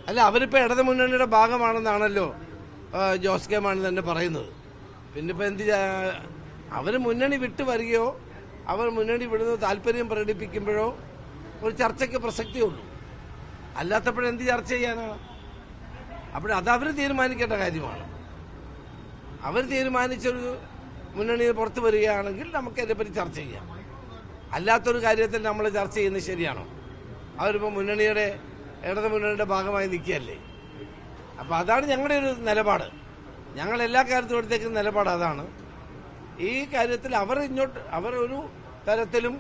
അല്ല, അവരിപ്പോൾ ഇടത് മുന്നണിയുടെ ഭാഗമാണെന്നാണല്ലോ ജോസ് കെ മാണി തന്നെ പറയുന്നത്. പിന്നെ ഇപ്പം അവർ മുന്നണി വിട്ടു വരികയോ അവർ മുന്നണി വിടുന്ന താല്പര്യം പ്രകടിപ്പിക്കുമ്പോഴോ ഒരു ചർച്ചയ്ക്ക് പ്രസക്തിയുള്ളൂ. അല്ലാത്തപ്പോഴെന്ത് ചർച്ച ചെയ്യാനാണ്? അതവർ തീരുമാനിക്കേണ്ട കാര്യമാണ്. അവർ തീരുമാനിച്ചൊരു മുന്നണിയിൽ പുറത്തു വരികയാണെങ്കിൽ നമുക്ക് അതിനെപ്പറ്റി ചർച്ച ചെയ്യാം. അല്ലാത്തൊരു കാര്യത്തിൽ നമ്മൾ ചർച്ച ചെയ്യുന്നത് ശരിയാണോ? അവരിപ്പോൾ ഇടത് മുന്നണിയുടെ ഭാഗമായി നിൽക്കുകയല്ലേ. അപ്പോൾ അതാണ് ഞങ്ങളുടെ ഒരു നിലപാട്. ഞങ്ങൾ എല്ലാ കാര്യത്തിലും എടുത്തേക്കുന്ന നിലപാട് അതാണ്. ഈ കാര്യത്തിൽ അവർ ഒരു തരത്തിലും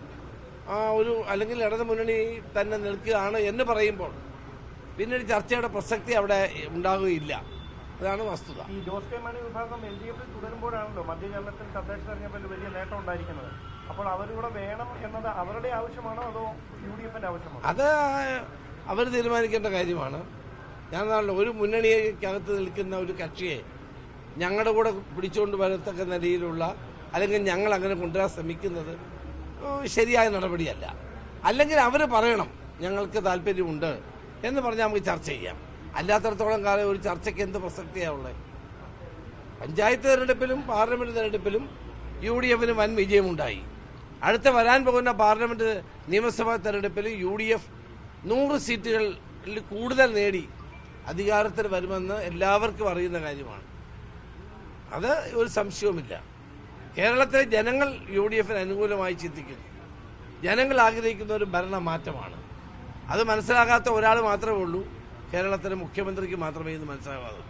അല്ലെങ്കിൽ ഇടത് മുന്നണി തന്നെ നിൽക്കുകയാണ് എന്ന് പറയുമ്പോൾ പിന്നീട് ചർച്ചയുടെ പ്രസക്തി അവിടെ ഉണ്ടാവുകയില്ല. അതാണ് വസ്തുത. ഈ ജോസ് കെ മാണി വിഭാഗം LDF-ൽ തുടരുമ്പോഴാണല്ലോ മധ്യകേരളത്തിൽ തദ്ദേശ തെരഞ്ഞെടുപ്പിൽ വലിയ നേട്ടം ഉണ്ടായിരിക്കുന്നത്. അപ്പോൾ അവരിവിടെ വേണം എന്നത് അവരുടെ ആവശ്യമാണോ അതോ UDF-ന്റെ ആവശ്യമാണോ? അത് അവർ തീരുമാനിക്കേണ്ട കാര്യമാണ്. ഒരു മുന്നണിക്കകത്ത് നിൽക്കുന്ന ഒരു കക്ഷിയെ ഞങ്ങളുടെ കൂടെ പിടിച്ചുകൊണ്ട് വരത്തക്ക നിലയിലുള്ള അല്ലെങ്കിൽ ഞങ്ങൾ അങ്ങനെ കൊണ്ടുവരാൻ ശ്രമിക്കുന്നത് ശരിയായ നടപടിയല്ല. അല്ലെങ്കിൽ അവർ പറയണം ഞങ്ങൾക്ക് താല്പര്യമുണ്ട് എന്ന് പറഞ്ഞാൽ നമുക്ക് ചർച്ച ചെയ്യാം. അല്ലാത്തടത്തോളം കാലം ഒരു ചർച്ചയ്ക്ക് എന്ത് പ്രസക്തിയാണുള്ളത്? പഞ്ചായത്ത് തെരഞ്ഞെടുപ്പിലും പാർലമെന്റ് തെരഞ്ഞെടുപ്പിലും UDF-ന് വൻ വിജയമുണ്ടായി. വരാൻ പോകുന്ന പാർലമെന്റ് നിയമസഭാ തെരഞ്ഞെടുപ്പിൽ UDF 100 സീറ്റുകളിൽ കൂടുതൽ നേടി അധികാരത്തിൽ വരുമെന്ന് എല്ലാവർക്കും അറിയുന്ന കാര്യമാണ്. അത് ഒരു സംശയവുമില്ല. കേരളത്തിലെ ജനങ്ങൾ UDF-ന് അനുകൂലമായി ചിന്തിക്കുന്നു. ജനങ്ങൾ ആഗ്രഹിക്കുന്ന ഒരു ഭരണ മാറ്റമാണ്. അത് മനസ്സിലാകാത്ത ഒരാൾ മാത്രമേ ഉള്ളൂ. കേരളത്തിലെ മുഖ്യമന്ത്രിക്ക് മാത്രമേ ഇത് മനസ്സിലാകാവൂ.